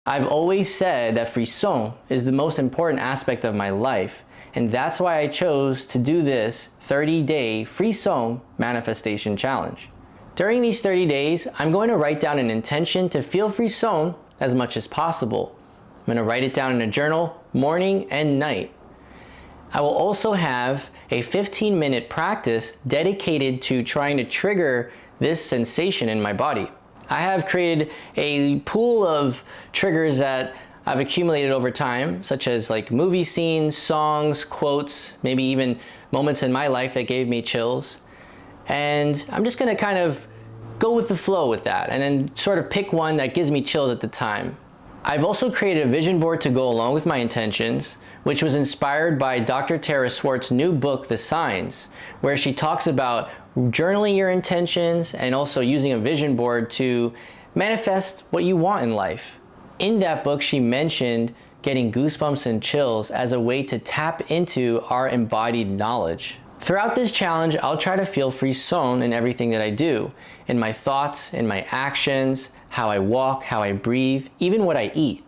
I've always said that Frisson is the most important aspect of my life, and that's why I chose to do this 30-day Frisson manifestation challenge. During these 30 days, I'm going to write down an intention to feel Frisson as much as possible. I'm going to write it down in a journal, morning and night. I will also have a 15-minute practice dedicated to trying to trigger this sensation in my body. I have created a pool of triggers that I've accumulated over time, such as like movie scenes, songs, quotes, maybe even moments in my life that gave me chills. And I'm just gonna kind of go with the flow with that and then sort of pick one that gives me chills at the time. I've also created a vision board to go along with my intentions, which was inspired by Dr. Tara Swartz's new book, The Signs, where she talks about journaling your intentions and also using a vision board to manifest what you want in life. In that book, she mentioned getting goosebumps and chills as a way to tap into our embodied knowledge. Throughout this challenge, I'll try to feel Frisson in everything that I do, in my thoughts, in my actions, how I walk, how I breathe, even what I eat.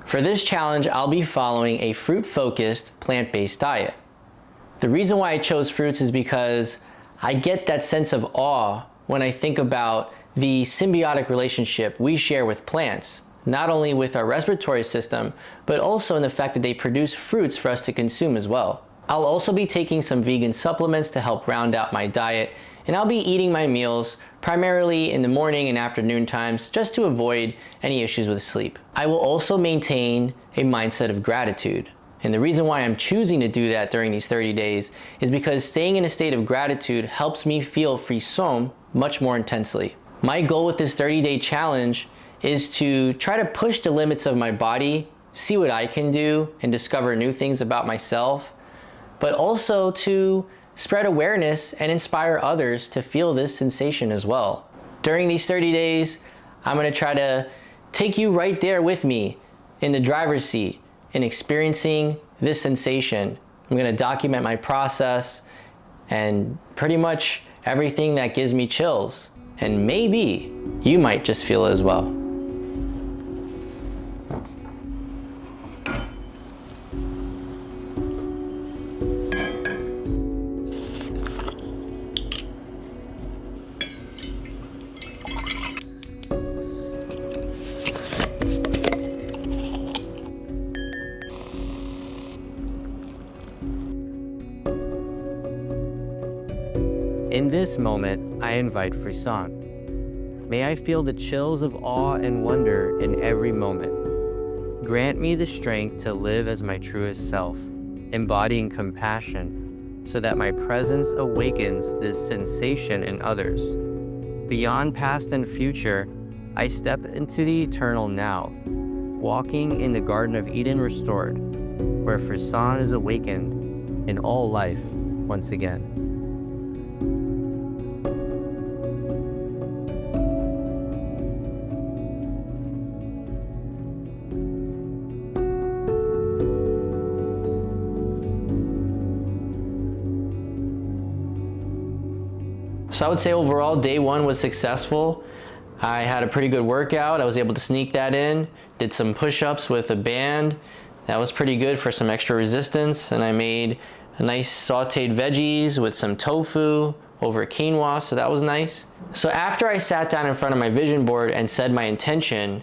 For this challenge, I'll be following a fruit-focused, plant-based diet. The reason why I chose fruits is because I get that sense of awe when I think about the symbiotic relationship we share with plants, not only with our respiratory system, but also in the fact that they produce fruits for us to consume as well. I'll also be taking some vegan supplements to help round out my diet, and I'll be eating my meals primarily in the morning and afternoon times just to avoid any issues with sleep. I will also maintain a mindset of gratitude. And the reason why I'm choosing to do that during these 30 days is because staying in a state of gratitude helps me feel Frisson much more intensely. My goal with this 30-day challenge is to try to push the limits of my body, see what I can do, and discover new things about myself, but also to spread awareness and inspire others to feel this sensation as well. During these 30 days, I'm gonna try to take you right there with me in the driver's seat in experiencing this sensation. I'm gonna document my process and pretty much everything that gives me chills. And maybe you might just feel it as well. In this moment, I invite Frisson. May I feel the chills of awe and wonder in every moment. Grant me the strength to live as my truest self, embodying compassion, so that my presence awakens this sensation in others. Beyond past and future, I step into the eternal now, walking in the Garden of Eden restored, where Frisson is awakened in all life once again. So I would say overall, day one was successful. I had a pretty good workout. I was able to sneak that in, did some push-ups with a band. That was pretty good for some extra resistance. And I made a nice sauteed veggies with some tofu over quinoa, so that was nice. So after I sat down in front of my vision board and said my intention,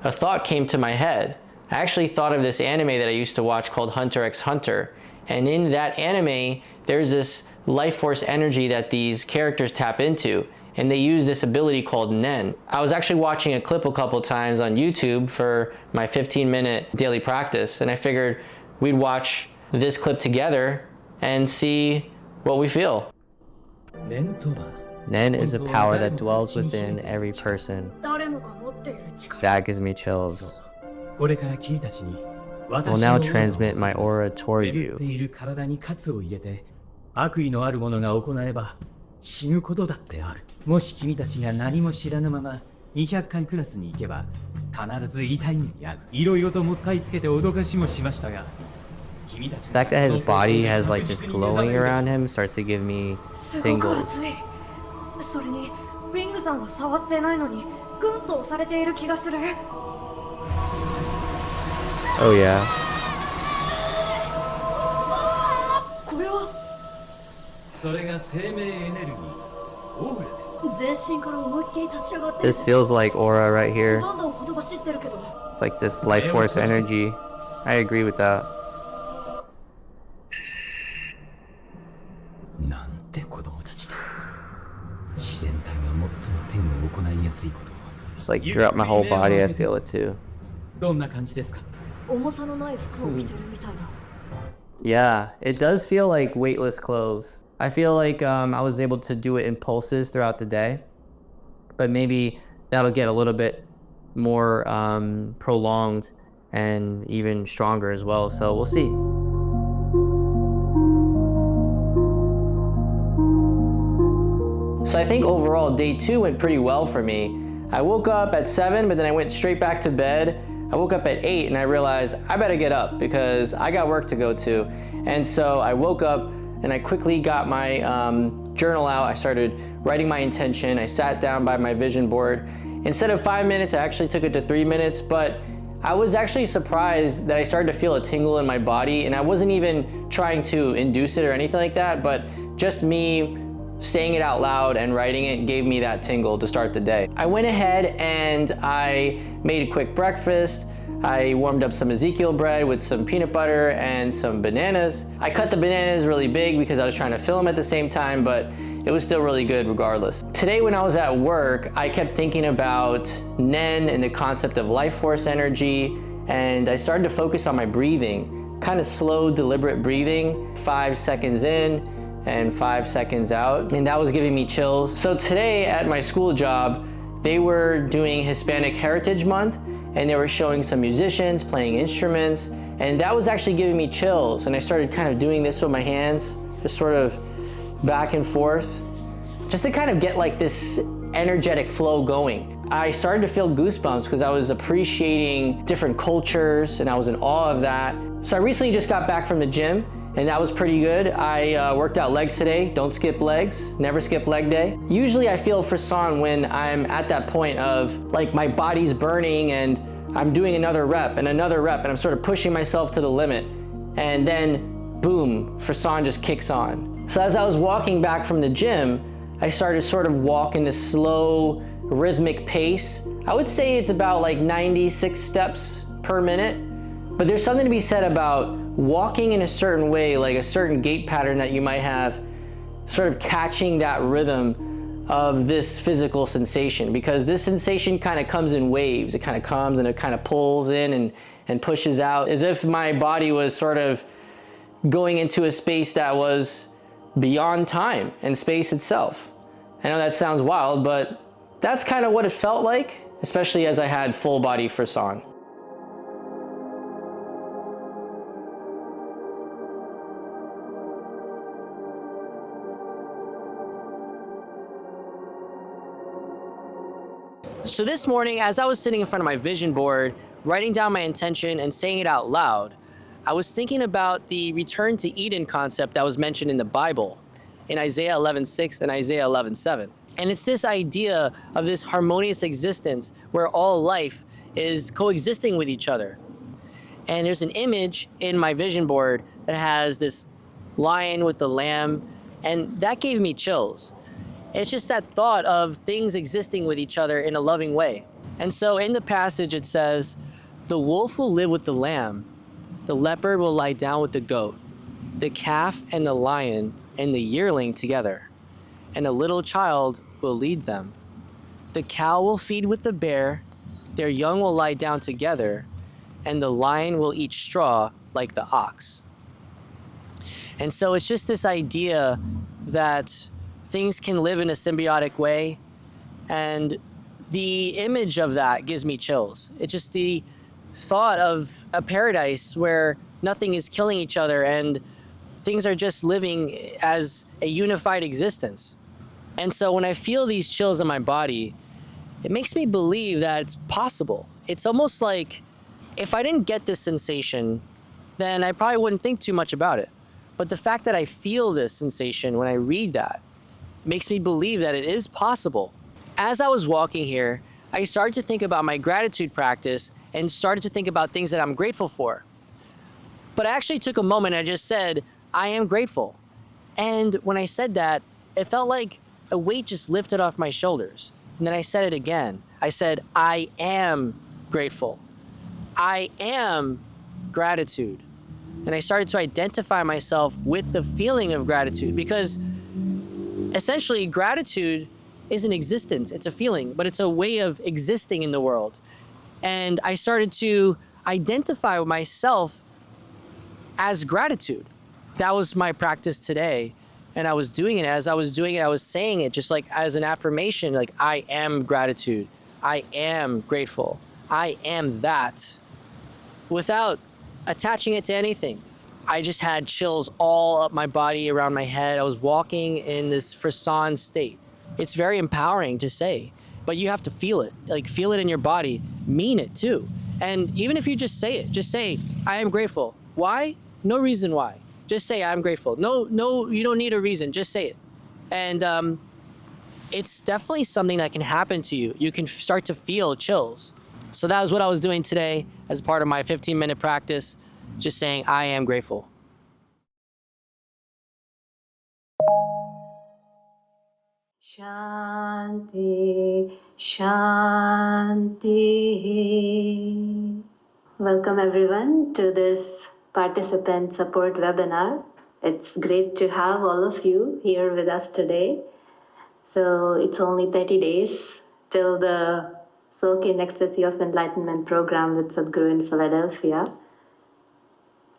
a thought came to my head. I actually thought of this anime that I used to watch called Hunter x Hunter. And in that anime, there's this life force energy that these characters tap into, and they use this ability called Nen. I was actually watching a clip a couple times on YouTube for my 15-minute daily practice, and I figured we'd watch this clip together and see what we feel. Nen is a power that dwells within every person. That gives me chills. I will now transmit my aura toward you. 悪意のある者が行えば死ぬことだってある。もし君たちが何も知らぬまま200回クラスに行けば必ず痛い目に遭う。いろいろともったいつけて脅かしもしましたが、君たち The fact that his body has like just glowing around him starts to give me tingles. それにウィングさんは触ってないのにグンと押されている気がする。Oh yeah. これはそれが生命エネルギー、オーラです。全身から思いっきり立ち上がってる。 This feels like aura right here. どんどんほとばしってるけど。 It's like this life force energy. I agree with that. なんて子供たちだ。自然体が最も天を行いやすいことを。 Just like throughout my whole body, I feel it too. どんな感じですか？重さのない服を着てるみたいだ。 Yeah, it does feel like weightless clothes. I feel like I was able to do it in pulses throughout the day, but maybe that'll get a little bit more prolonged and even stronger as well. So we'll see. So I think overall day 2 went pretty well for me. I woke up at 7, but then I went straight back to bed. I woke up at 8 and I realized I better get up because I got work to go to. And so I woke up and I quickly got my journal out. I started writing my intention. I sat down by my vision board. Instead of 5 minutes, I actually took it to 3 minutes, but I was actually surprised that I started to feel a tingle in my body, and I wasn't even trying to induce it or anything like that, but just me saying it out loud and writing it gave me that tingle to start the day. I went ahead and I made a quick breakfast. I warmed up some Ezekiel bread with some peanut butter and some bananas. I cut the bananas really big because I was trying to fill them at the same time, but it was still really good regardless. Today when I was at work, I kept thinking about Nen and the concept of life force energy, and I started to focus on my breathing, kind of slow, deliberate breathing, 5 seconds in and 5 seconds out, and that was giving me chills. So today at my school job, they were doing Hispanic Heritage Month, and they were showing some musicians playing instruments, and that was actually giving me chills. And I started kind of doing this with my hands, just sort of back and forth, just to kind of get like this energetic flow going. I started to feel goosebumps because I was appreciating different cultures and I was in awe of that. So I recently just got back from the gym, and that was pretty good. I worked out legs today. Don't skip legs, never skip leg day. Usually I feel Frisson when I'm at that point of like my body's burning and I'm doing another rep and I'm sort of pushing myself to the limit. And then boom, Frisson just kicks on. So as I was walking back from the gym, I started to sort of walk in this slow rhythmic pace. I would say it's about like 96 steps per minute, but there's something to be said about walking in a certain way, like a certain gait pattern that you might have, sort of catching that rhythm of this physical sensation, because this sensation kind of comes in waves. It kind of comes and it kind of pulls in and pushes out, as if my body was sort of going into a space that was beyond time and space itself. I know that sounds wild, but that's kind of what it felt like, especially as I had full body Frisson. So this morning, as I was sitting in front of my vision board, writing down my intention and saying it out loud, I was thinking about the return to Eden concept that was mentioned in the Bible, in Isaiah 11:6 and Isaiah 11:7. And it's this idea of this harmonious existence where all life is coexisting with each other. And there's an image in my vision board that has this lion with the lamb, and that gave me chills. It's just that thought of things existing with each other in a loving way. And so in the passage it says, "The wolf will live with the lamb, the leopard will lie down with the goat, the calf and the lion and the yearling together, and a little child will lead them. The cow will feed with the bear, their young will lie down together, and the lion will eat straw like the ox." And so it's just this idea that things can live in a symbiotic way, and the image of that gives me chills. It's just the thought of a paradise where nothing is killing each other and things are just living as a unified existence. And so when I feel these chills in my body, it makes me believe that it's possible. It's almost like if I didn't get this sensation, then I probably wouldn't think too much about it. But the fact that I feel this sensation when I read that makes me believe that it is possible. As I was walking here, I started to think about my gratitude practice and started to think about things that I'm grateful for. But I actually took a moment and I just said, I am grateful. And when I said that, it felt like a weight just lifted off my shoulders. And then I said it again. I said, I am grateful. I am gratitude. And I started to identify myself with the feeling of gratitude, because essentially gratitude is an existence. It's a feeling, but it's a way of existing in the world. And I started to identify with myself as gratitude. That was my practice today. And I was doing it. As I was doing it, I was saying it just like as an affirmation, like, I am gratitude. I am grateful. I am that, without attaching it to anything. I just had chills all up my body, around my head. I was walking in this Frisson state. It's very empowering to say, but you have to feel it. Like, feel it in your body, mean it too. And even if you just say it, just say, I am grateful. Why? No reason why. Just say, I'm grateful. No, you don't need a reason, just say it. And it's definitely something that can happen to you. You can start to feel chills. So that was what I was doing today as part of my 15-minute practice, just saying, I am grateful. Shanti, Shanti. Welcome everyone to this participant support webinar. It's great to have all of you here with us today. So it's only 30 days till the Soak in Ecstasy of Enlightenment program with Sadhguru in Philadelphia.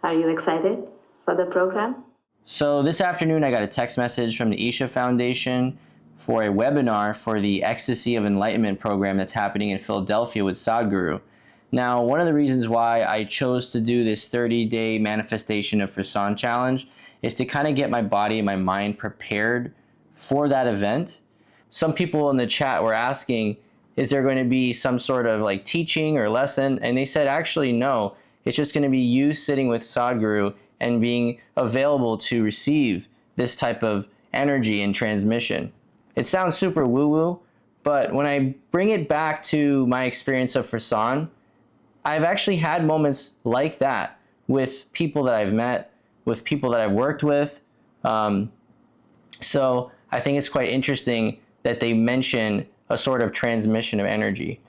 Are you excited for the program? So this afternoon, I got a text message from the Isha Foundation for a webinar for the Ecstasy of Enlightenment program that's happening in Philadelphia with Sadhguru. Now, one of the reasons why I chose to do this 30-day manifestation of Frisson challenge is to kind of get my body and my mind prepared for that event. Some people in the chat were asking, is there going to be some sort of like teaching or lesson? And they said, actually, no. It's just going to be you sitting with Sadhguru and being available to receive this type of energy and transmission. It sounds super woo-woo, but when I bring it back to my experience of Frisson, I've actually had moments like that with people that I've met, with people that I've worked with. So I think it's quite interesting that they mention a sort of transmission of energy.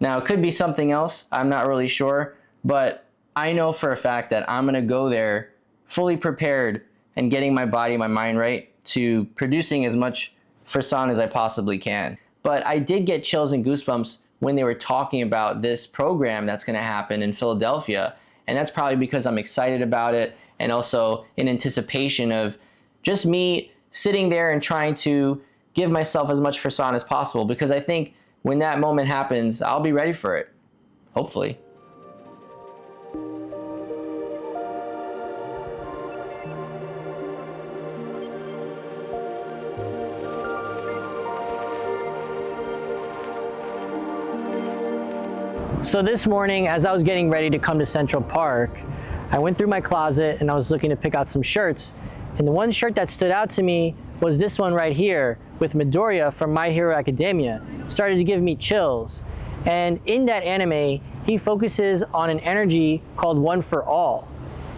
Now, it could be something else. I'm not really sure, but I know for a fact that I'm going to go there fully prepared and getting my body, my mind right to producing as much Frisson as I possibly can. But I did get chills and goosebumps when they were talking about this program that's going to happen in Philadelphia. And that's probably because I'm excited about it, and also in anticipation of just me sitting there and trying to give myself as much Frisson as possible, because I think when that moment happens, I'll be ready for it, hopefully. So this morning, as I was getting ready to come to Central Park, I went through my closet and I was looking to pick out some shirts. And the one shirt that stood out to me was this one right here with Midoriya from My Hero Academia. It started to give me chills. And in that anime, he focuses on an energy called One for All.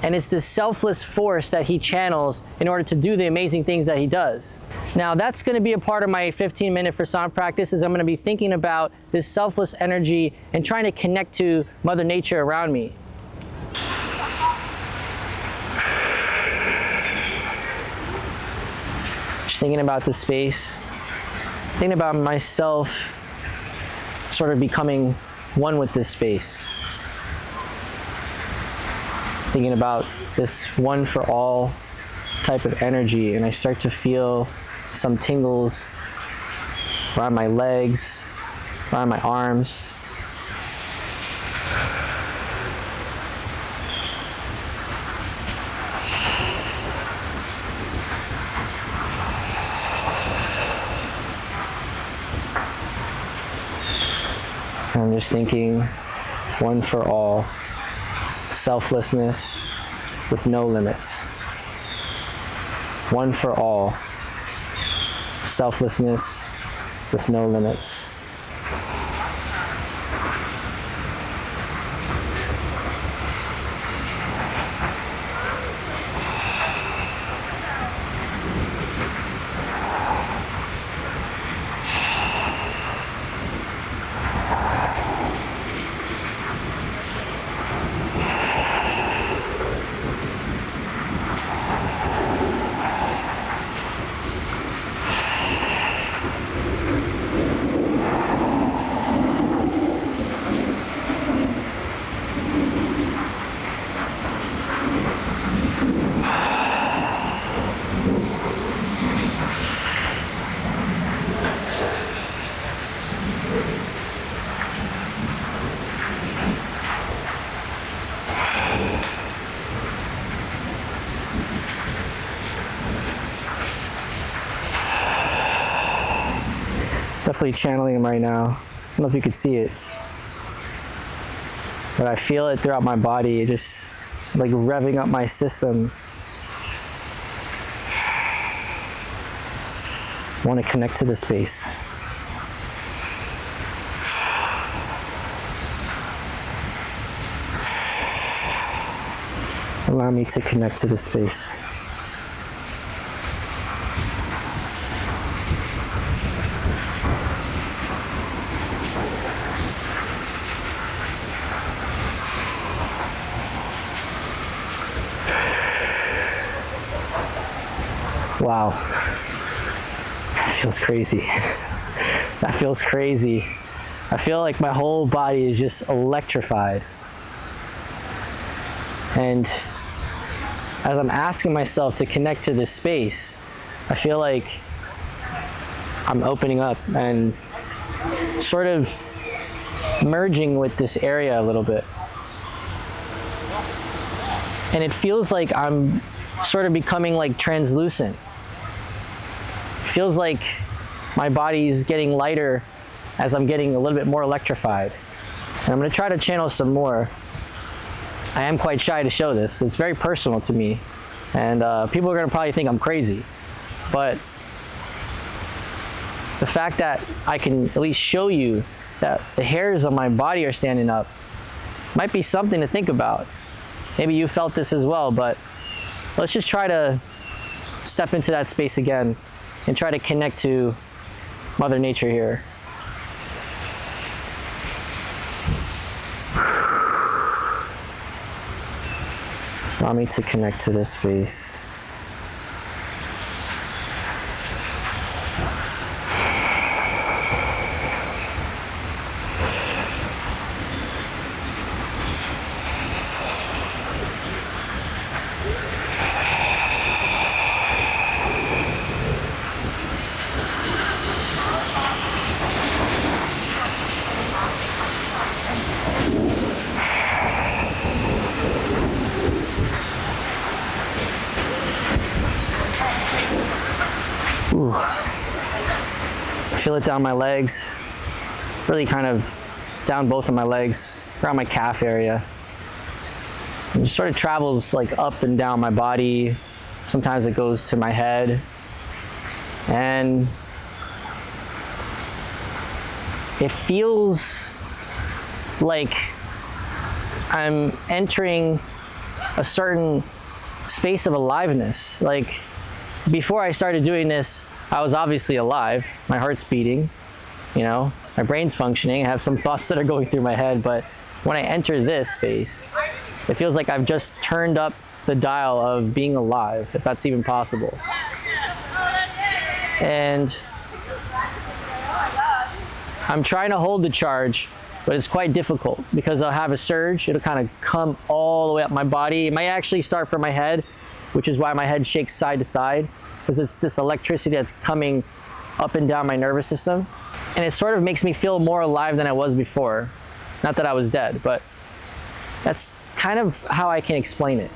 And it's this selfless force that he channels in order to do the amazing things that he does. Now, that's going to be a part of my 15-minute Frisson practice, is I'm going to be thinking about this selfless energy and trying to connect to Mother Nature around me. Just thinking about the space, thinking about myself sort of becoming one with this space. Thinking about this one for all type of energy, and I start to feel some tingles around my legs, around my arms. And I'm just thinking, one for all. Selflessness with no limits. One for all. Selflessness with no limits. definitely channeling him right now. I don't know if you could see it, but I feel it throughout my body, just like revving up my system. I want to connect to the space. Allow me to connect to the space. Wow, that feels crazy. That feels crazy. I feel like my whole body is just electrified. And as I'm asking myself to connect to this space, I feel like I'm opening up and sort of merging with this area a little bit. And it feels like I'm sort of becoming like translucent. It feels like my body's getting lighter as I'm getting a little bit more electrified. And I'm gonna try to channel some more. I am quite shy to show this. It's very personal to me. And people are gonna probably think I'm crazy. But the fact that I can at least show you that the hairs on my body are standing up might be something to think about. Maybe you felt this as well, but let's just try to step into that space again and try to connect to Mother Nature here. Allow me to connect to this space. Ooh. I feel it down my legs, really kind of down both of my legs, around my calf area. It just sort of travels like up and down my body. Sometimes it goes to my head. And it feels like I'm entering a certain space of aliveness. Like, before I started doing this, I was obviously alive. My heart's beating, you know, my brain's functioning. I have some thoughts that are going through my head, but when I enter this space, it feels like I've just turned up the dial of being alive, if that's even possible. And I'm trying to hold the charge, but it's quite difficult because I'll have a surge. It'll kind of come all the way up my body. It might actually start from my head, which is why my head shakes side to side, because it's this electricity that's coming up and down my nervous system. And it sort of makes me feel more alive than I was before. Not that I was dead, but that's kind of how I can explain it.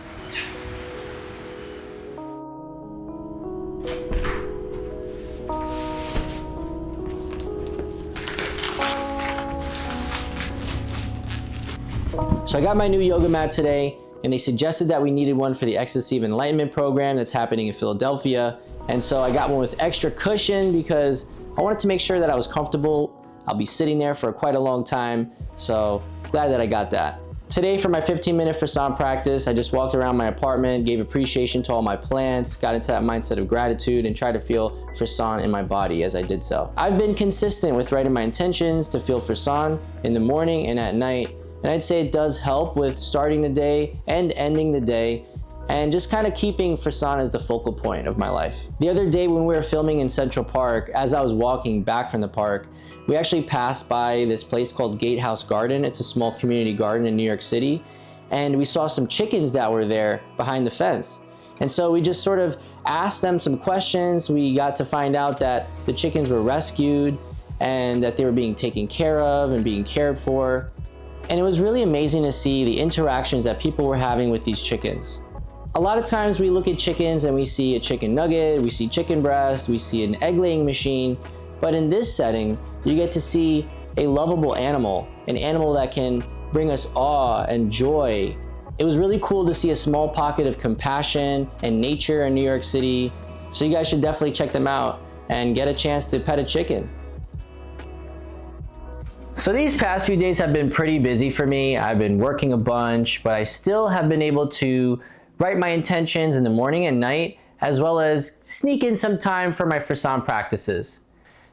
So I got my new yoga mat today, and they suggested that we needed one for the Ecstasy of Enlightenment program that's happening in Philadelphia. And so I got one with extra cushion because I wanted to make sure that I was comfortable. I'll be sitting there for quite a long time, so glad that I got that. Today for my 15-minute Frisson practice, I just walked around my apartment, gave appreciation to all my plants, got into that mindset of gratitude, and tried to feel Frisson in my body as I did so. I've been consistent with writing my intentions to feel Frisson in the morning and at night, and I'd say it does help with starting the day and ending the day, and just kind of keeping Frisson as the focal point of my life. The other day when we were filming in Central Park, as I was walking back from the park, we actually passed by this place called Gatehouse Garden. It's a small community garden in New York City, and we saw some chickens that were there behind the fence. And so we just sort of asked them some questions. We got to find out that the chickens were rescued and that they were being taken care of and being cared for. And it was really amazing to see the interactions that people were having with these chickens. A lot of times we look at chickens and we see a chicken nugget, we see chicken breast, we see an egg laying machine, but in this setting, you get to see a lovable animal, an animal that can bring us awe and joy. It was really cool to see a small pocket of compassion and nature in New York City. So you guys should definitely check them out and get a chance to pet a chicken. So these past few days have been pretty busy for me. I've been working a bunch, but I still have been able to write my intentions in the morning and night, as well as sneak in some time for my Frisson practices.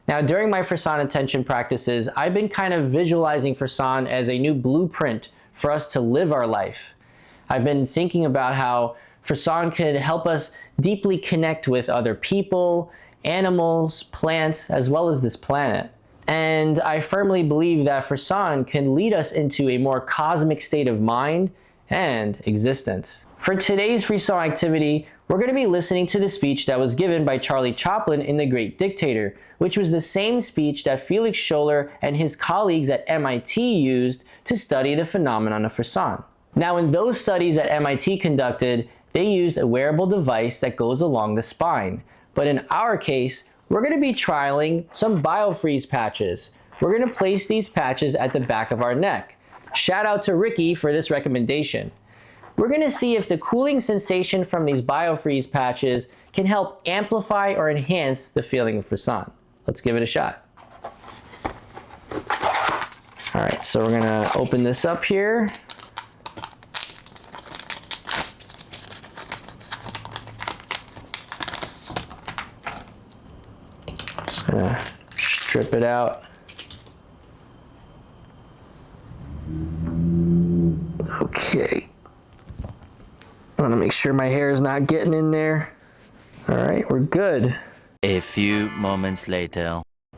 Now, during my Frisson intention practices, I've been kind of visualizing Frisson as a new blueprint for us to live our life. I've been thinking about how Frisson could help us deeply connect with other people, animals, plants, as well as this planet. And I firmly believe that Frisson can lead us into a more cosmic state of mind and existence. For today's Frisson activity, we're going to be listening to the speech that was given by Charlie Chaplin in The Great Dictator, which was the same speech that Felix Scholler and his colleagues at MIT used to study the phenomenon of Frisson. Now, in those studies that MIT conducted, they used a wearable device that goes along the spine. But in our case, we're going to be trialing some biofreeze patches. We're going to place these patches at the back of our neck. Shout out to Ricky for this recommendation. We're going to see if the cooling sensation from these biofreeze patches can help amplify or enhance the feeling of Frisson. Let's give it a shot. All right, so we're going to open this up here. Just gonna strip it out. Okay. I want to make sure my hair is not getting in there. All right, we're good. A few moments later.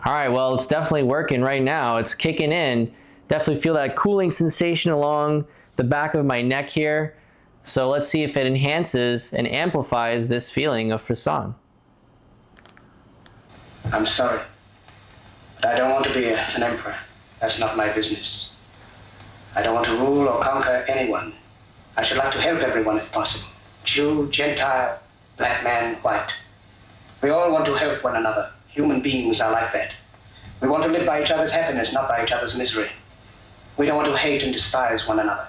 All right, well, it's definitely working right now. It's kicking in. Definitely feel that cooling sensation along the back of my neck here. So let's see if it enhances and amplifies this feeling of Frisson. I'm sorry, but I don't want to be an emperor. That's not my business. I don't want to rule or conquer anyone. I should like to help everyone if possible. Jew, Gentile, black man, white. We all want to help one another. Human beings are like that. We want to live by each other's happiness, not by each other's misery. We don't want to hate and despise one another.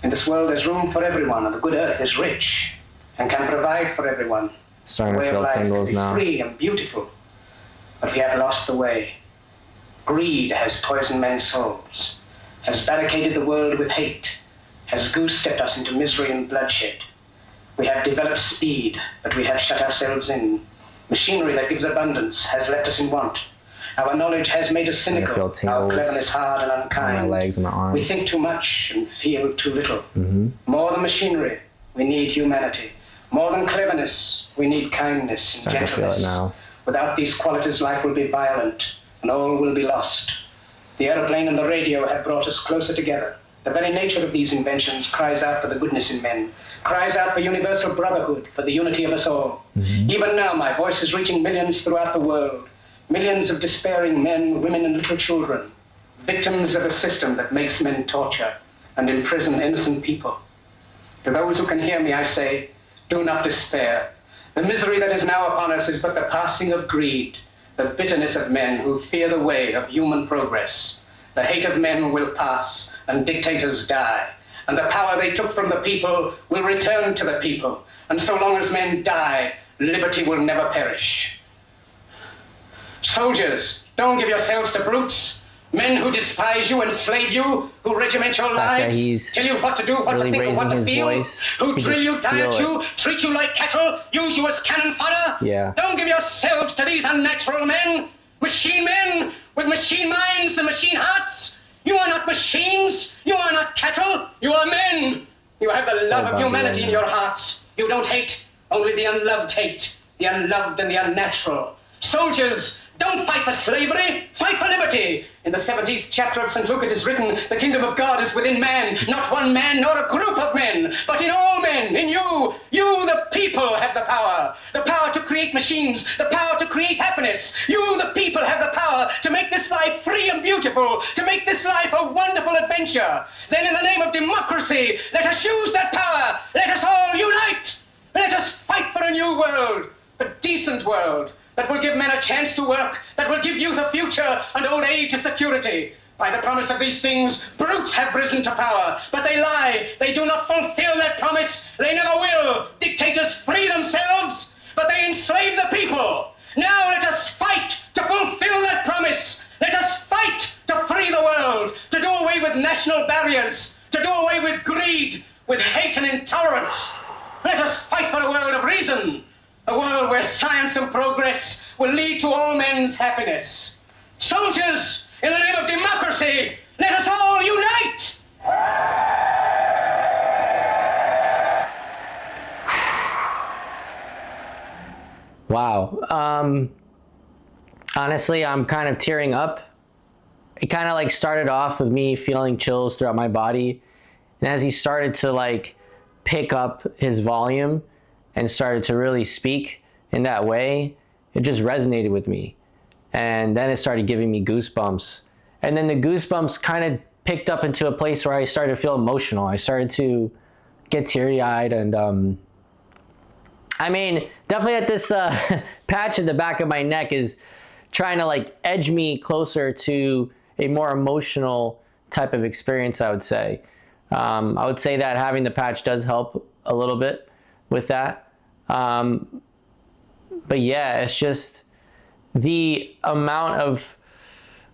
In this world, there's room for everyone, and the good earth is rich and can provide for everyone. Starting The to way of feel life tingles can be now. free and beautiful, but we have lost the way. Greed has poisoned men's souls, has barricaded the world with hate, has goose-stepped us into misery and bloodshed. We have developed speed, but we have shut ourselves in. Machinery that gives abundance has left us in want. Our knowledge has made us cynical, feel our tingles cleverness hard and unkind. on my legs and my arms. We think too much and feel too little. More than machinery, we need humanity. More than cleverness, we need kindness and Starting to feel it gentleness. now. Without these qualities, life will be violent, and all will be lost. The airplane and the radio have brought us closer together. The very nature of these inventions cries out for the goodness in men, cries out for universal brotherhood, for the unity of us all. Even now, my voice is reaching millions throughout the world, millions of despairing men, women, and little children, victims of a system that makes men torture and imprison innocent people. To those who can hear me, I say, do not despair. The misery that is now upon us is but the passing of greed, the bitterness of men who fear the way of human progress. The hate of men will pass, and dictators die, and the power they took from the people will return to the people. And so long as men die, liberty will never perish. Soldiers, don't give yourselves to brutes. Men who despise you, enslave you, who regiment your that lives, he's tell you what to do, what really to think, and what to raising his feel, voice. who You drill just you, diet feel you, treat you like cattle, use you as cannon fodder. Yeah. Don't give yourselves to these unnatural men with machine minds and machine hearts. You are not machines. You are not cattle. You are men. You have the love of humanity in your hearts. You don't hate. Only the unloved hate. The unloved and the unnatural. Soldiers, don't fight for slavery. Fight for liberty. In the 17th chapter of St. Luke it is written, the kingdom of God is within man, not one man nor a group of men, but in all men, in you. You, the people, have the power. The power to create machines, the power to create happiness. You, the people, have the power to make this life free and beautiful, to make this life a wonderful adventure. Then in the name of democracy, let us use that power. Let us all unite. Let us fight for a new world, a decent world, that will give men a chance to work, that will give youth a future and old age a security. By the promise of these things, brutes have risen to power, but they lie. They do not fulfill that promise. They never will. Dictators free themselves, but they enslave the people. Now let us fight to fulfill that promise. Let us fight to free the world, to do away with national barriers, to do away with greed, with hate and intolerance. Let us fight for a world of reason, a world where science and progress will lead to all men's happiness. Soldiers, in the name of democracy, let us all unite! Wow. Honestly, I'm kind of tearing up. It kind of like started off with me feeling chills throughout my body. And as he started to like pick up his volume and started to really speak in that way, it just resonated with me. And then it started giving me goosebumps. And then the goosebumps kind of picked up into a place where I started to feel emotional. I started to get teary-eyed, and I mean, definitely that this patch in the back of my neck is trying to like edge me closer to a more emotional type of experience, I would say. I would say that having the patch does help a little bit with that. But yeah, it's just the amount of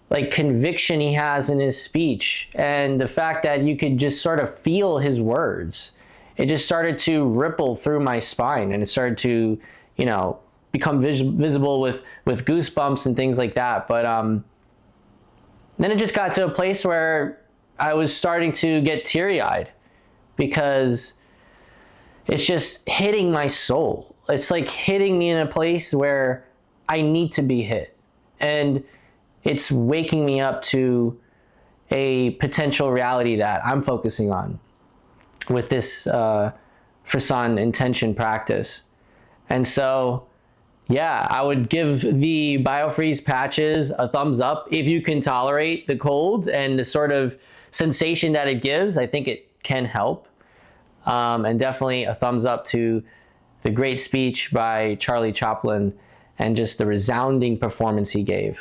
like conviction he has in his speech, and the fact that you could just sort of feel his words. It just started to ripple through my spine, and it started to, you know, become visible with goosebumps and things like that. But then it just got to a place where I was starting to get teary-eyed, because it's just hitting my soul. It's like hitting me in a place where I need to be hit. And it's waking me up to a potential reality that I'm focusing on with this Frisson intention practice. And so, yeah, I would give the BioFreeze patches a thumbs up if you can tolerate the cold and the sort of sensation that it gives. I think it can help. And definitely a thumbs up to the great speech by Charlie Chaplin and just the resounding performance he gave.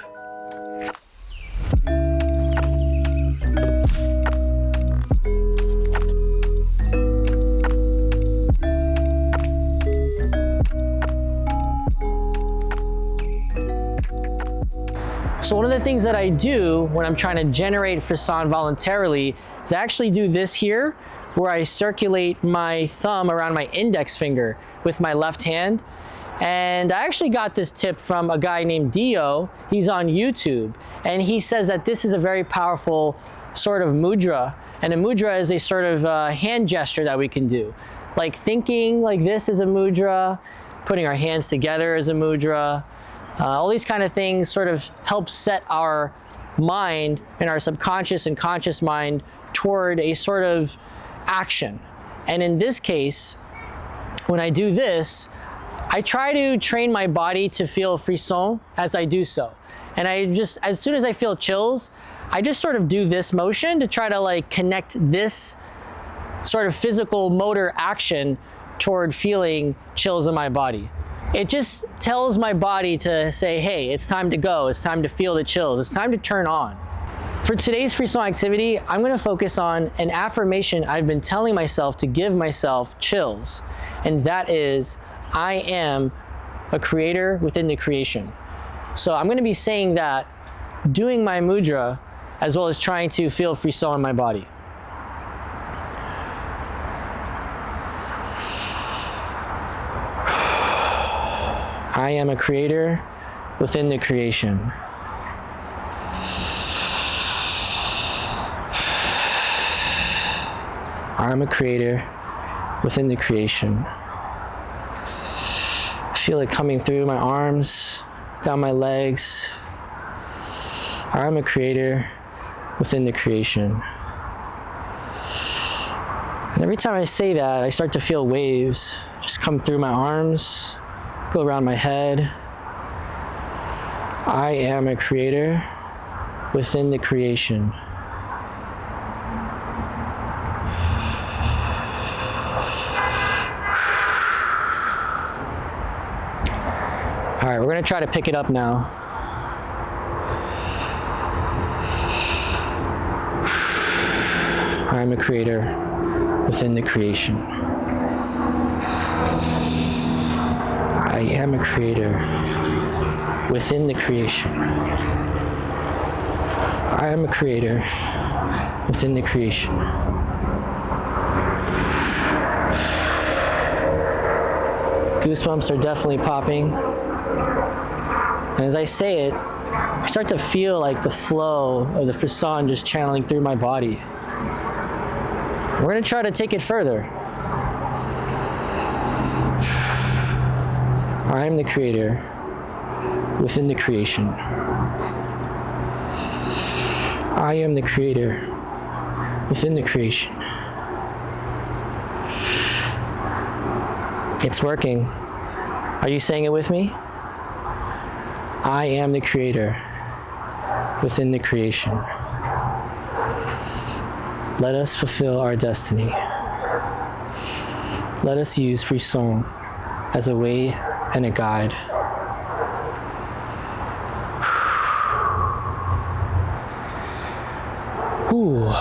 So one of the things that I do when I'm trying to generate Frisson voluntarily is I actually do this here, where I circulate my thumb around my index finger with my left hand. And I actually got this tip from a guy named Dio. He's on YouTube, and he says that this is a very powerful sort of mudra. And a mudra is a sort of hand gesture that we can do. Like thinking like this is a mudra, putting our hands together is a mudra. All these kind of things sort of help set our mind and our subconscious and conscious mind toward a sort of action. And in this case, when I do this, I try to train my body to feel frisson as I do so. And I just, as soon as I feel chills, I just sort of do this motion to try to like connect this sort of physical motor action toward feeling chills in my body. It just tells my body to say, hey, it's time to go. It's time to feel the chills. It's time to turn on. For today's Frisson activity, I'm going to focus on an affirmation I've been telling myself to give myself chills. And that is, I am a creator within the creation. So I'm going to be saying that, doing my mudra, as well as trying to feel frisson in my body. I am a creator within the creation. I'm a creator within the creation. Feel it coming through my arms, down my legs. I'm a creator within the creation. And every time I say that, I start to feel waves just come through my arms, go around my head. I am a creator within the creation. All right, we're gonna try to pick it up now. I am a creator within the creation. I am a creator within the creation. I am a creator within the creation. Goosebumps are definitely popping. And as I say it, I start to feel like the flow of the Frisson just channeling through my body. We're gonna try to take it further. I am the creator within the creation. I am the creator within the creation. It's working. Are you saying it with me? I am the creator within the creation. Let us fulfill our destiny. Let us use Frisson as a way and a guide. Ooh.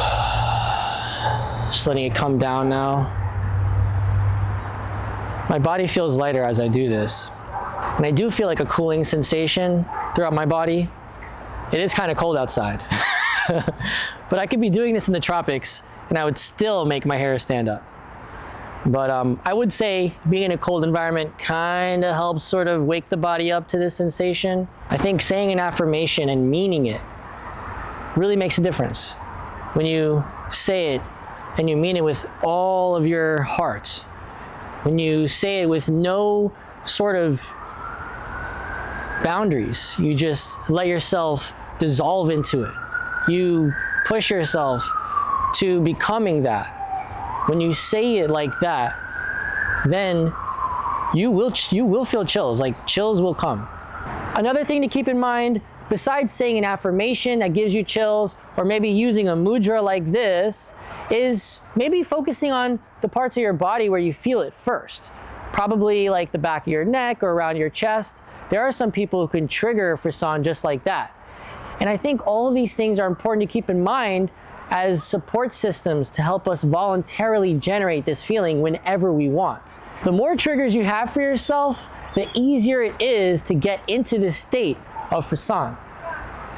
Just letting it come down now. My body feels lighter as I do this. And I do feel like a cooling sensation throughout my body. It is kind of cold outside. But I could be doing this in the tropics and I would still make my hair stand up. But I would say being in a cold environment kind of helps sort of wake the body up to this sensation. I think saying an affirmation and meaning it really makes a difference. When you say it and you mean it with all of your heart, when you say it with no sort of boundaries, you just let yourself dissolve into it. You push yourself to becoming that. When you say it like that, then you will feel chills, like chills will come. Another thing to keep in mind, besides saying an affirmation that gives you chills, or maybe using a mudra like this, is maybe focusing on the parts of your body where you feel it first. Probably like the back of your neck or around your chest. There are some people who can trigger Frisson just like that. And I think all of these things are important to keep in mind as support systems to help us voluntarily generate this feeling whenever we want. The more triggers you have for yourself, the easier it is to get into this state of Frisson.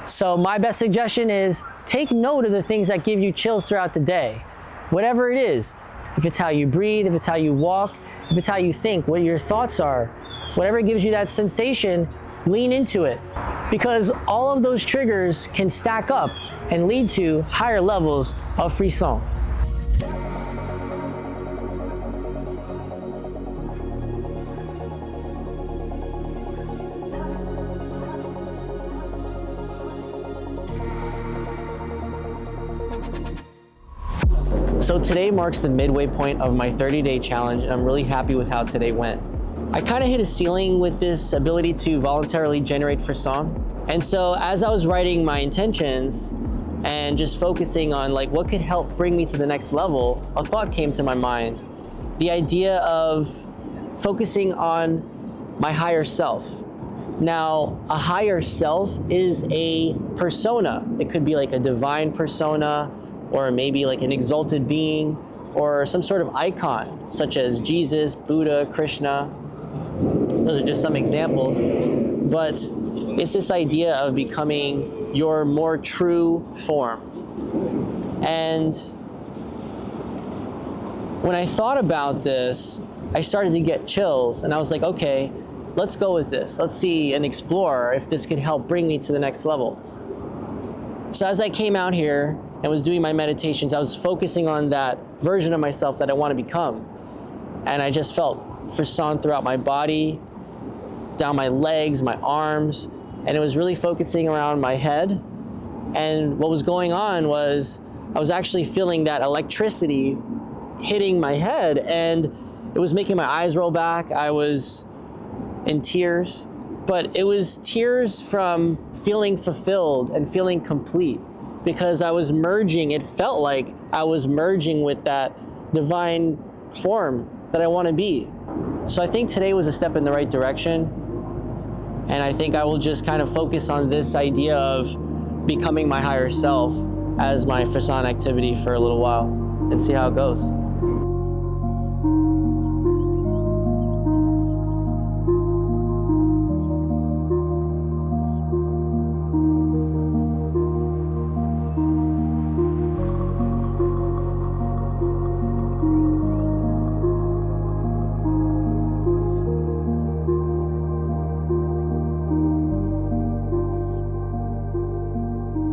So my best suggestion is take note of the things that give you chills throughout the day. Whatever it is, if it's how you breathe, if it's how you walk, if it's how you think, what your thoughts are, whatever gives you that sensation, lean into it. Because all of those triggers can stack up and lead to higher levels of Frisson. So today marks the midway point of my 30-day challenge, and I'm really happy with how today went. I kind of hit a ceiling with this ability to voluntarily generate Frisson. And so as I was writing my intentions and just focusing on like what could help bring me to the next level, a thought came to my mind. The idea of focusing on my higher self. Now, a higher self is a persona. It could be like a divine persona, or maybe like an exalted being, or some sort of icon, such as Jesus, Buddha, Krishna. Those are just some examples. But it's this idea of becoming your more true form. And when I thought about this, I started to get chills, and I was like, okay, let's go with this. Let's see and explore if this could help bring me to the next level. So as I came out here and was doing my meditations, I was focusing on that version of myself that I want to become. And I just felt Frisson throughout my body, down my legs, my arms, and it was really focusing around my head. And what was going on was I was actually feeling that electricity hitting my head, and it was making my eyes roll back. I was in tears, but it was tears from feeling fulfilled and feeling complete, because I was merging. It felt like I was merging with that divine form that I want to be. So I think today was a step in the right direction. And I think I will just kind of focus on this idea of becoming my higher self as my Frisson activity for a little while and see how it goes.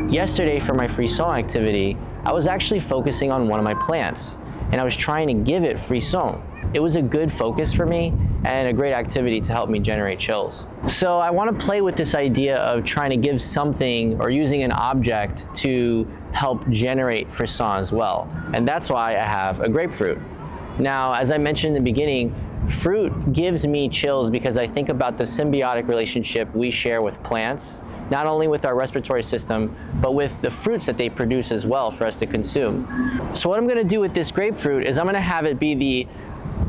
Yesterday for my Frisson activity, I was actually focusing on one of my plants and I was trying to give it Frisson. It was a good focus for me and a great activity to help me generate chills. So I want to play with this idea of trying to give something or using an object to help generate Frisson as well. And that's why I have a grapefruit. Now, as I mentioned in the beginning, fruit gives me chills because I think about the symbiotic relationship we share with plants, not only with our respiratory system, but with the fruits that they produce as well for us to consume. So what I'm gonna do with this grapefruit is I'm gonna have it be the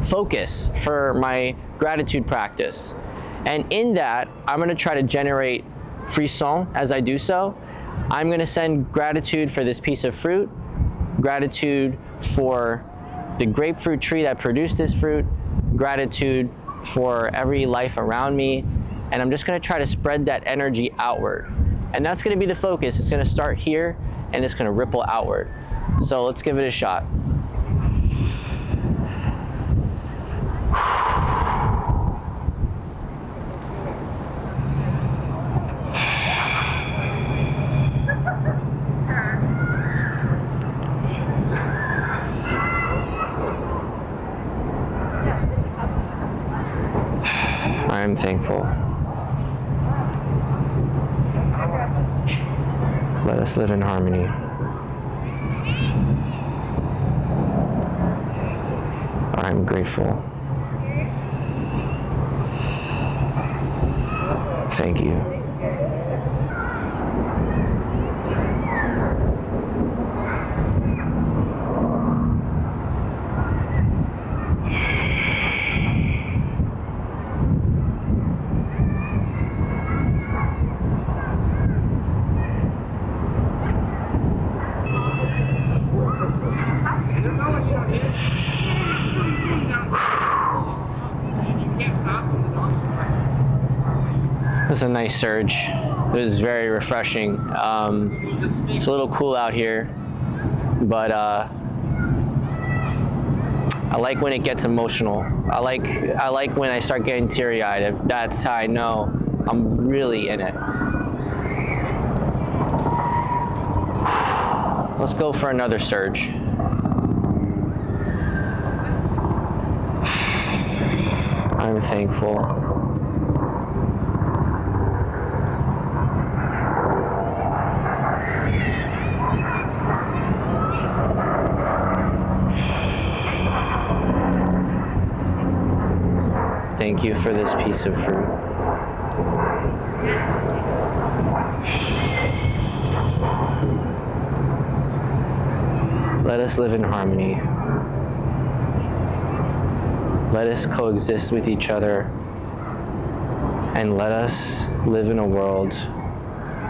focus for my gratitude practice. And in that, I'm gonna try to generate frisson as I do so. I'm gonna send gratitude for this piece of fruit, gratitude for the grapefruit tree that produced this fruit, gratitude for every life around me, and I'm just gonna try to spread that energy outward. And that's gonna be the focus. It's gonna start here and it's gonna ripple outward. So let's give it a shot. I am thankful. Let us live in harmony. I'm grateful. Thank you. It was a nice surge. It was very refreshing. It's a little cool out here, but I like when it gets emotional. I like when I start getting teary-eyed. That's how I know I'm really in it. Let's go for another surge. I'm thankful. Thank you for this piece of fruit. Let us live in harmony. Let us coexist with each other, and let us live in a world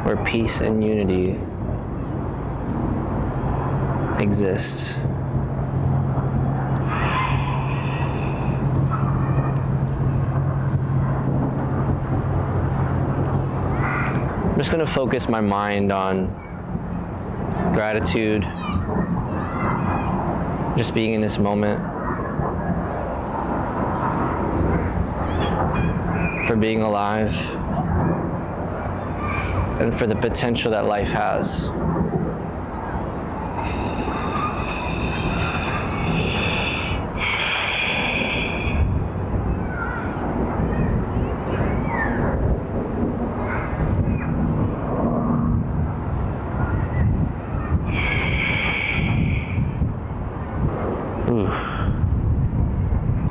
where peace and unity exists. I'm just going to focus my mind on gratitude, just being in this moment, for being alive, and for the potential that life has.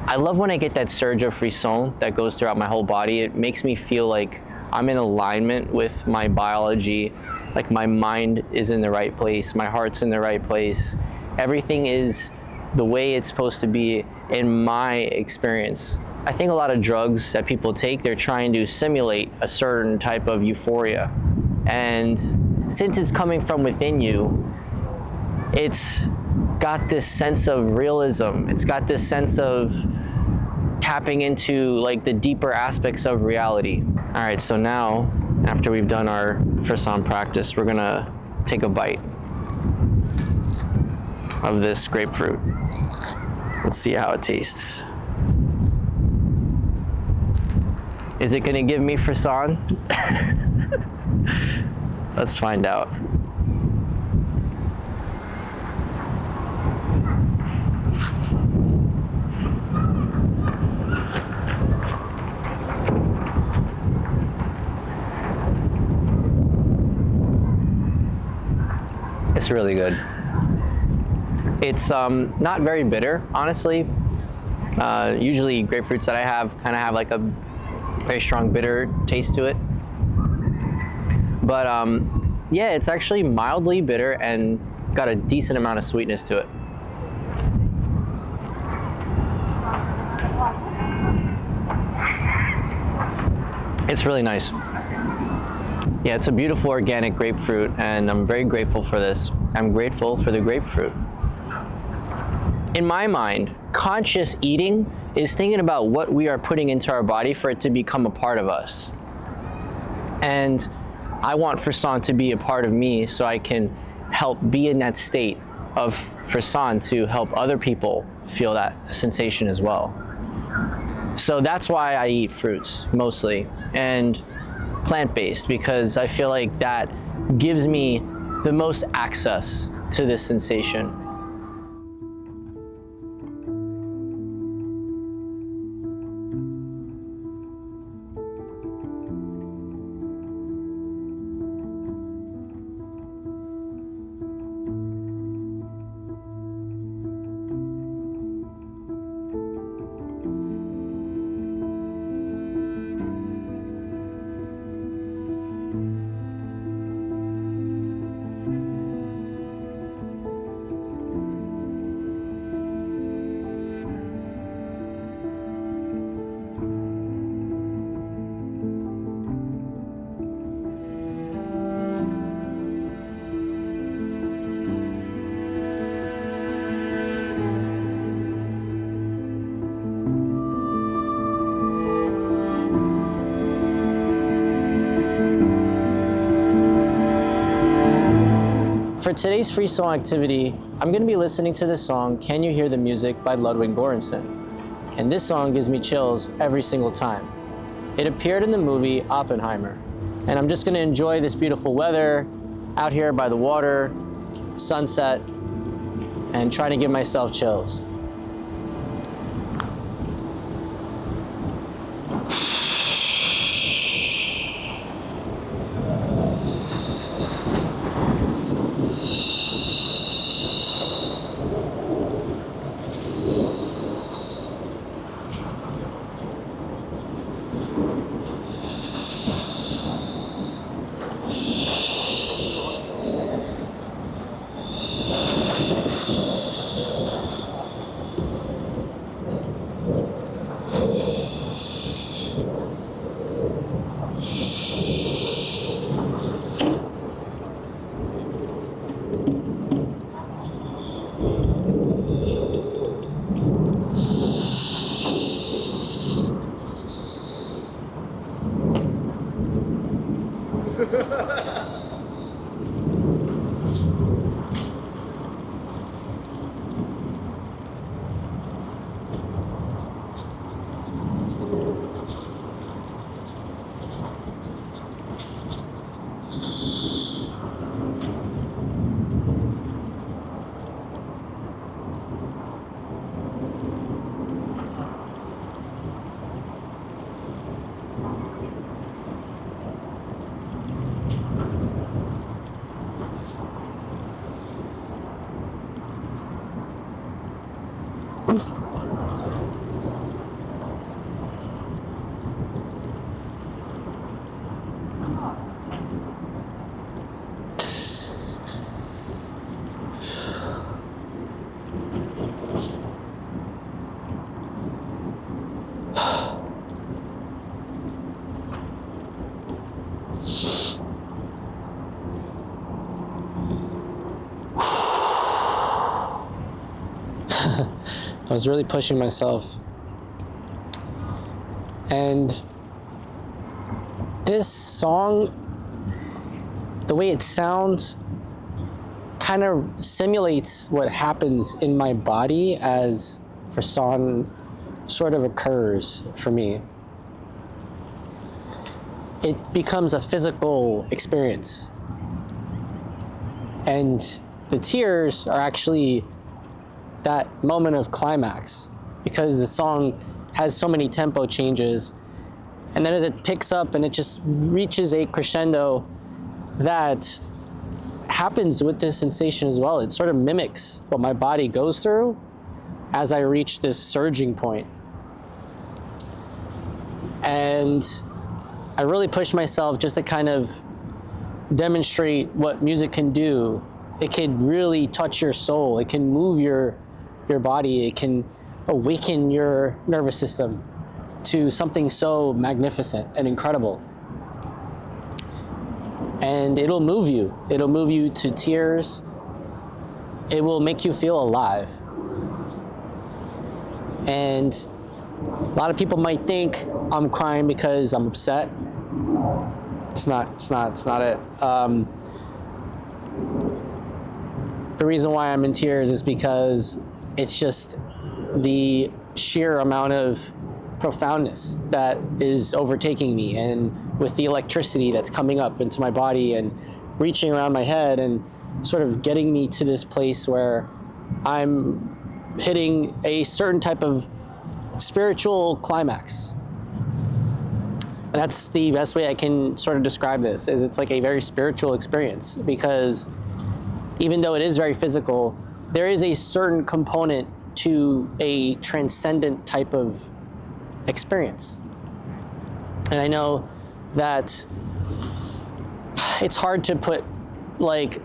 I love when I get that surge of frisson that goes throughout my whole body. It makes me feel like I'm in alignment with my biology, like my mind is in the right place, my heart's in the right place. Everything is the way it's supposed to be in my experience. I think a lot of drugs that people take, they're trying to simulate a certain type of euphoria. And since it's coming from within you, it's got this sense of realism. It's got this sense of tapping into like the deeper aspects of reality. All right, so now, after we've done our Frisson practice, we're gonna take a bite of this grapefruit. Let's see how it tastes. Is it gonna give me Frisson? Let's find out. It's really good. It's not very bitter, honestly. Usually grapefruits that I have kind of have like a very strong bitter taste to it. But yeah, it's actually mildly bitter and got a decent amount of sweetness to it. It's really nice. Yeah, it's a beautiful organic grapefruit, and I'm very grateful for this. I'm grateful for the grapefruit. In my mind, conscious eating is thinking about what we are putting into our body for it to become a part of us. And I want Frisson to be a part of me so I can help be in that state of Frisson to help other people feel that sensation as well. So that's why I eat fruits mostly, and plant-based, because I feel like that gives me the most access to this sensation. For today's Frisson activity, I'm going to be listening to the song Can You Hear the Music by Ludwig Göransson. And this song gives me chills every single time. It appeared in the movie Oppenheimer. And I'm just going to enjoy this beautiful weather out here by the water, sunset, and trying to give myself chills. I was really pushing myself. And this song, the way it sounds, kind of simulates what happens in my body as Frisson sort of occurs for me. It becomes a physical experience. And the tears are actually that moment of climax, because the song has so many tempo changes. And then as it picks up and it just reaches a crescendo, that happens with this sensation as well. It sort of mimics what my body goes through as I reach this surging point. And I really pushed myself just to kind of demonstrate what music can do. It can really touch your soul. It can move your body. It can awaken your nervous system to something so magnificent and incredible. And it'll move you. It'll move you to tears. It will make you feel alive. And a lot of people might think I'm crying because I'm upset. It's not it. The reason why I'm in tears is because it's just the sheer amount of profoundness that is overtaking me, and with the electricity that's coming up into my body and reaching around my head and sort of getting me to this place where I'm hitting a certain type of spiritual climax. That's the best way I can sort of describe this, is it's like a very spiritual experience, because even though it is very physical, there is a certain component to a transcendent type of experience. And I know that it's hard to put like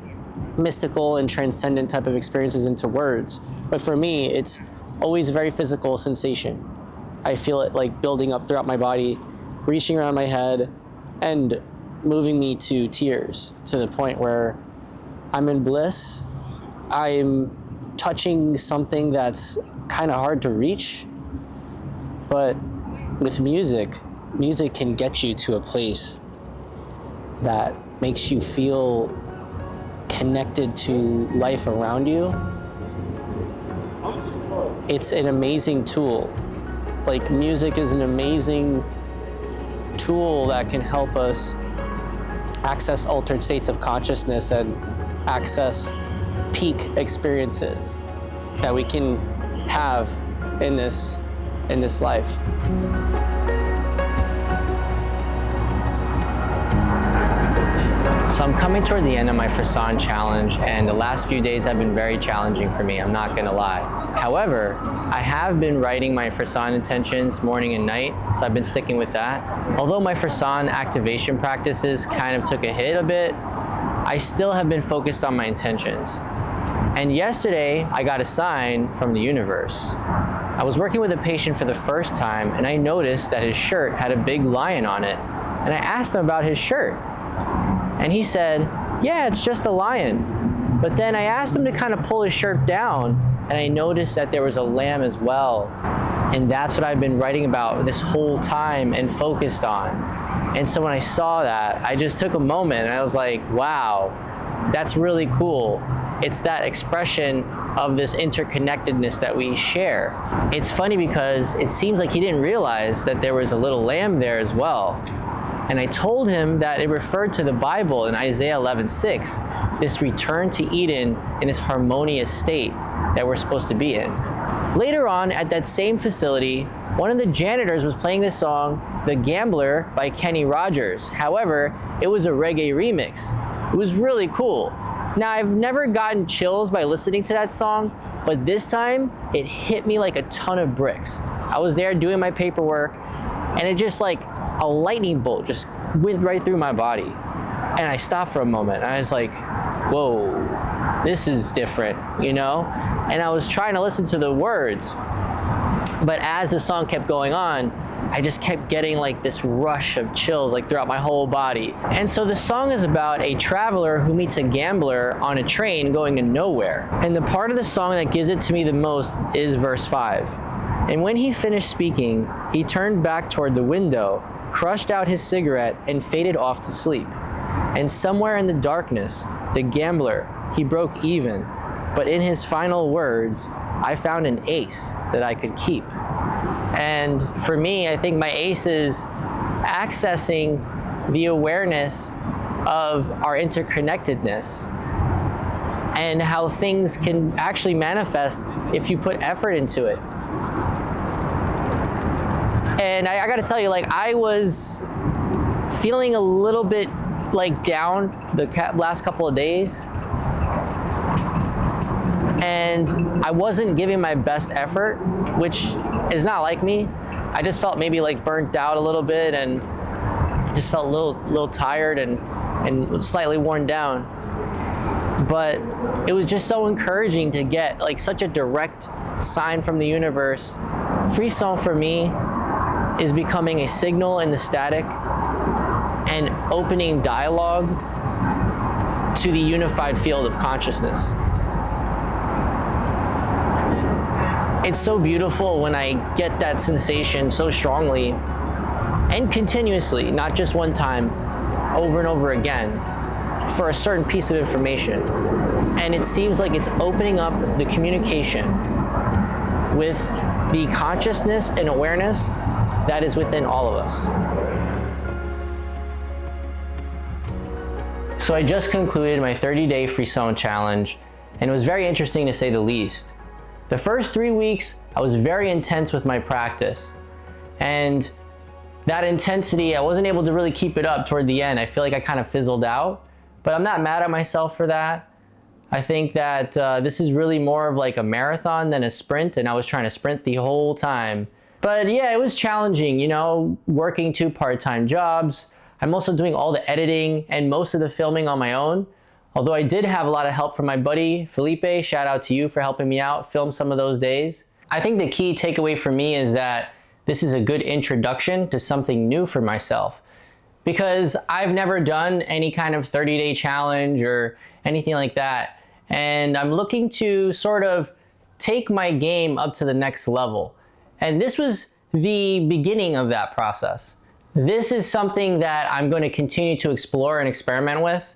mystical and transcendent type of experiences into words, but for me, it's always a very physical sensation. I feel it like building up throughout my body, reaching around my head, and moving me to tears, to the point where I'm in bliss. I'm touching something that's kind of hard to reach, but with music can get you to a place that makes you feel connected to life around you. It's an amazing tool. Like, music is an amazing tool that can help us access altered states of consciousness and access peak experiences that we can have in this life. So I'm coming toward the end of my Frisson challenge, and the last few days have been very challenging for me, I'm not gonna lie. However, I have been writing my Frisson intentions morning and night, so I've been sticking with that. Although my Frisson activation practices kind of took a hit a bit, I still have been focused on my intentions. And yesterday, I got a sign from the universe. I was working with a patient for the first time, and I noticed that his shirt had a big lion on it. And I asked him about his shirt. And he said, yeah, it's just a lion. But then I asked him to kind of pull his shirt down, and I noticed that there was a lamb as well. And that's what I've been writing about this whole time and focused on. And so when I saw that, I just took a moment and I was like, wow, that's really cool. It's that expression of this interconnectedness that we share. It's funny because it seems like he didn't realize that there was a little lamb there as well. And I told him that it referred to the Bible in Isaiah 11:6, this return to Eden in this harmonious state that we're supposed to be in. Later on, at that same facility, one of the janitors was playing the song The Gambler by Kenny Rogers. However, it was a reggae remix. It was really cool. Now, I've never gotten chills by listening to that song, but this time it hit me like a ton of bricks. I was there doing my paperwork, and it just like a lightning bolt just went right through my body. And I stopped for a moment, and I was like, whoa, this is different, you know? And I was trying to listen to the words, but as the song kept going on, I just kept getting like this rush of chills like throughout my whole body. And so the song is about a traveler who meets a gambler on a train going to nowhere. And the part of the song that gives it to me the most is verse 5. And when he finished speaking, he turned back toward the window, crushed out his cigarette, and faded off to sleep. And somewhere in the darkness, the gambler, he broke even, but in his final words, I found an ace that I could keep. And for me, I think my ace is accessing the awareness of our interconnectedness and how things can actually manifest if you put effort into it. And I gotta tell you, like, I was feeling a little bit like down the last couple of days. And I wasn't giving my best effort, which is not like me. I just felt maybe like burnt out a little bit and just felt a little tired and slightly worn down. But it was just so encouraging to get like such a direct sign from the universe. Frisson for me is becoming a signal in the static and opening dialogue to the unified field of consciousness. It's so beautiful when I get that sensation so strongly and continuously, not just one time, over and over again, for a certain piece of information. And it seems like it's opening up the communication with the consciousness and awareness that is within all of us. So I just concluded my 30-day Frisson challenge, and it was very interesting to say the least. The first 3 weeks, I was very intense with my practice. And that intensity, I wasn't able to really keep it up toward the end. I feel like I kind of fizzled out, but I'm not mad at myself for that. I think that this is really more of like a marathon than a sprint, and I was trying to sprint the whole time. But yeah, it was challenging, you know, working 2 part-time jobs. I'm also doing all the editing and most of the filming on my own. Although I did have a lot of help from my buddy, Felipe. Shout out to you for helping me out, film some of those days. I think the key takeaway for me is that this is a good introduction to something new for myself. Because I've never done any kind of 30-day challenge or anything like that. And I'm looking to sort of take my game up to the next level. And this was the beginning of that process. This is something that I'm going to continue to explore and experiment with.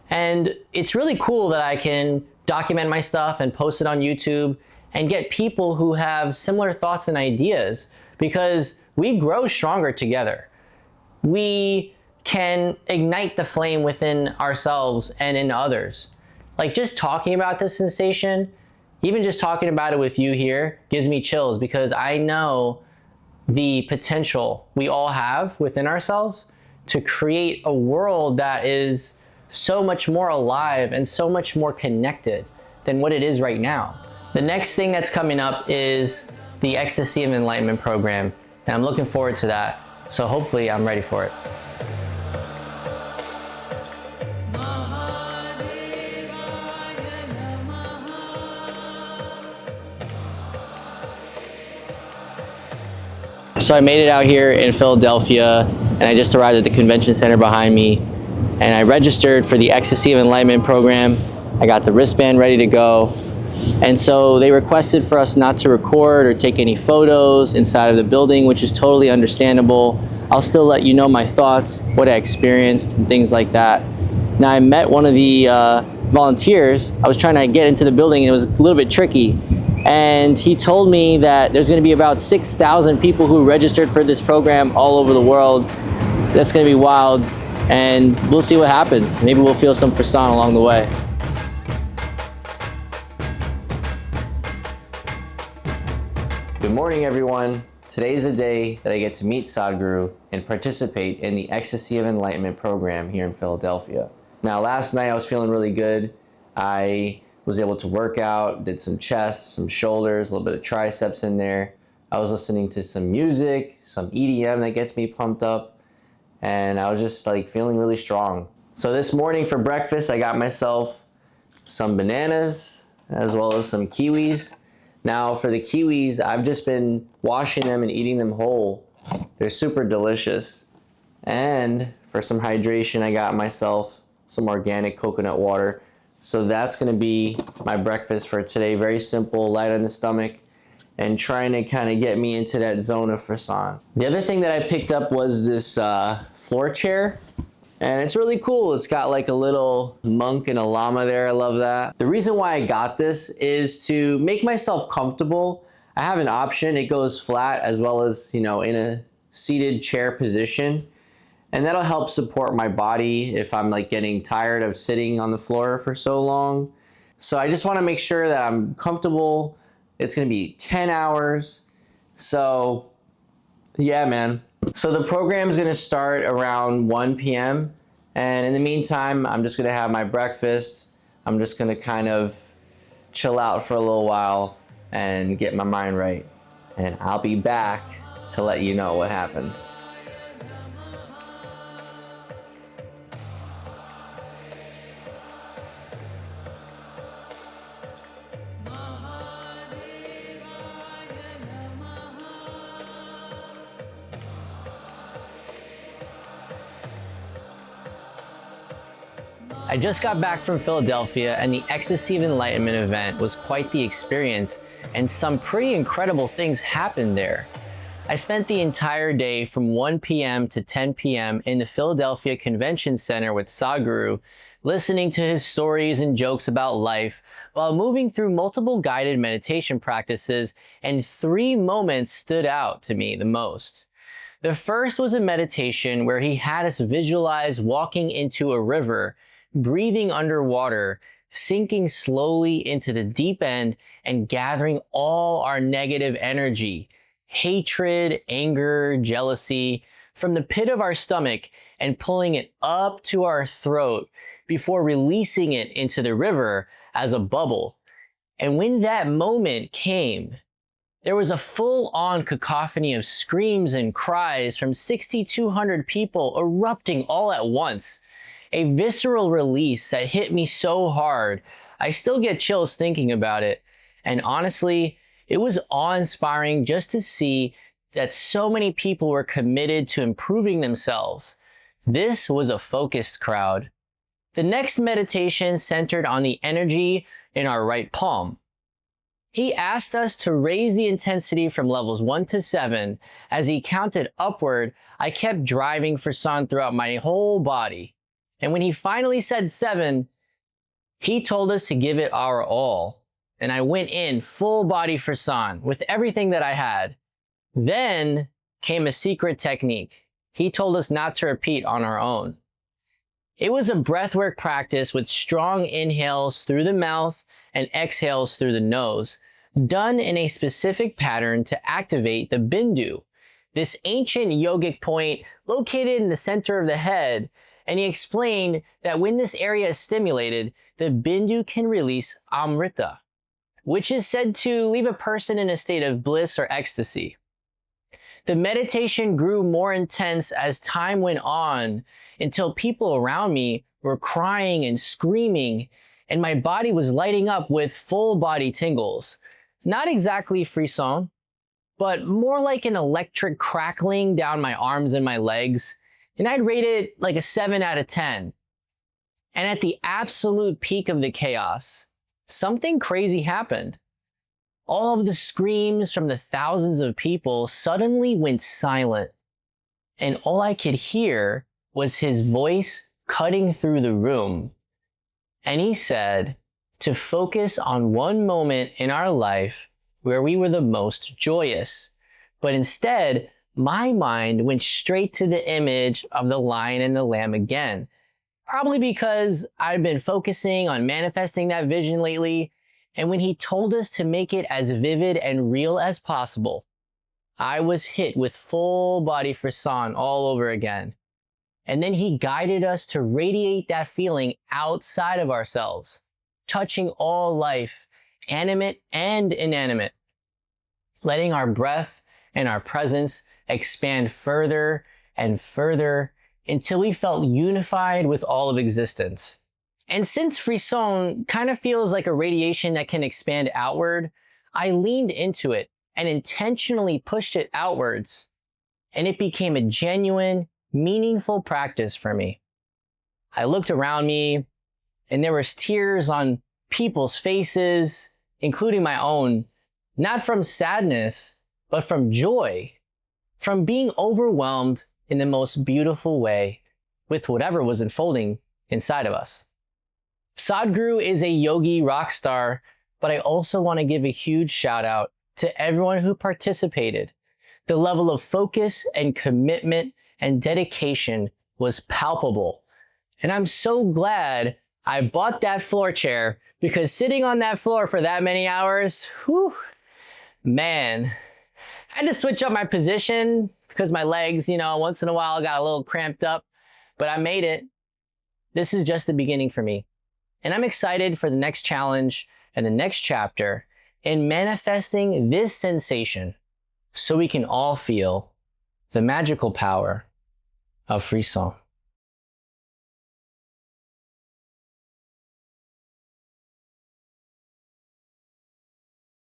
And it's really cool that I can document my stuff and post it on YouTube and get people who have similar thoughts and ideas, because we grow stronger together. We can ignite the flame within ourselves and in others. Like just talking about this sensation, even just talking about it with you here gives me chills, because I know the potential we all have within ourselves to create a world that is so much more alive and so much more connected than what it is right now. The next thing that's coming up is the Ecstasy of Enlightenment program, and I'm looking forward to that. So hopefully I'm ready for it. So I made it out here in Philadelphia, and I just arrived at the convention center behind me, and I registered for the Ecstasy of Enlightenment program. I got the wristband ready to go. And so they requested for us not to record or take any photos inside of the building, which is totally understandable. I'll still let you know my thoughts, what I experienced, and things like that. Now I met one of the volunteers. I was trying to get into the building and it was a little bit tricky. And he told me that there's gonna be about 6,000 people who registered for this program all over the world. That's gonna be wild, and we'll see what happens. Maybe we'll feel some Frisson along the way. Good morning, everyone. Today's the day that I get to meet Sadhguru and participate in the Ecstasy of Enlightenment program here in Philadelphia. Now, last night I was feeling really good. I was able to work out, did some chest, some shoulders, a little bit of triceps in there. I was listening to some music, some EDM that gets me pumped up, and I was just like feeling really strong. So this morning for breakfast, I got myself some bananas as well as some kiwis. Now for the kiwis, I've just been washing them and eating them whole. They're super delicious. And for some hydration, I got myself some organic coconut water. So that's gonna be my breakfast for today. Very simple, light on the stomach, and trying to kind of get me into that zone of Frisson. The other thing that I picked up was this floor chair. And it's really cool. It's got like a little monk and a llama there. I love that. The reason why I got this is to make myself comfortable. I have an option. It goes flat as well as, in a seated chair position. And that'll help support my body if I'm like getting tired of sitting on the floor for so long. So I just want to make sure that I'm comfortable. It's going to be 10 hours. So yeah, man. So the program is going to start around 1 p.m. And in the meantime, I'm just going to have my breakfast. I'm just going to kind of chill out for a little while and get my mind right. And I'll be back to let you know what happened. I just got back from Philadelphia, and the Ecstasy of Enlightenment event was quite the experience, and some pretty incredible things happened there. I spent the entire day from 1 p.m. to 10 p.m. in the Philadelphia Convention Center with Sadhguru, listening to his stories and jokes about life, while moving through multiple guided meditation practices, and 3 moments stood out to me the most. The first was a meditation where he had us visualize walking into a river, breathing underwater, sinking slowly into the deep end, and gathering all our negative energy, hatred, anger, jealousy, from the pit of our stomach and pulling it up to our throat before releasing it into the river as a bubble. And when that moment came, there was a full-on cacophony of screams and cries from 6,200 people erupting all at once. A visceral release that hit me so hard, I still get chills thinking about it. And honestly, it was awe-inspiring just to see that so many people were committed to improving themselves. This was a focused crowd. The next meditation centered on the energy in our right palm. He asked us to raise the intensity from levels 1 to 7. As he counted upward, I kept driving Frisson throughout my whole body. And when he finally said 7, he told us to give it our all. And I went in full body Frisson with everything that I had. Then came a secret technique. He told us not to repeat on our own. It was a breathwork practice with strong inhales through the mouth and exhales through the nose, done in a specific pattern to activate the bindu, this ancient yogic point located in the center of the head. And he explained that when this area is stimulated, the bindu can release amrita, which is said to leave a person in a state of bliss or ecstasy. The meditation grew more intense as time went on until people around me were crying and screaming, and my body was lighting up with full body tingles. Not exactly frisson, but more like an electric crackling down my arms and my legs. And I'd rate it like a 7 out of 10. And at the absolute peak of the chaos, something crazy happened. All of the screams from the thousands of people suddenly went silent. And all I could hear was his voice cutting through the room. And he said to focus on one moment in our life where we were the most joyous. But instead, my mind went straight to the image of the lion and the lamb again. Probably because I've been focusing on manifesting that vision lately, and when he told us to make it as vivid and real as possible, I was hit with full body frisson all over again. And then he guided us to radiate that feeling outside of ourselves, touching all life, animate and inanimate, letting our breath and our presence expand further and further until we felt unified with all of existence. And since Frisson kind of feels like a radiation that can expand outward, I leaned into it and intentionally pushed it outwards. and it became a genuine, meaningful practice for me. I looked around me, and there was tears on people's faces, including my own, not from sadness, but from joy, from being overwhelmed in the most beautiful way with whatever was unfolding inside of us. Sadhguru is a yogi rock star, but I also want to give a huge shout out to everyone who participated. The level of focus and commitment and dedication was palpable. And I'm so glad I bought that floor chair, because sitting on that floor for that many hours, whew, man, I had to switch up my position because my legs, once in a while got a little cramped up, but I made it. This is just the beginning for me. And I'm excited for the next challenge and the next chapter in manifesting this sensation so we can all feel the magical power of Frisson.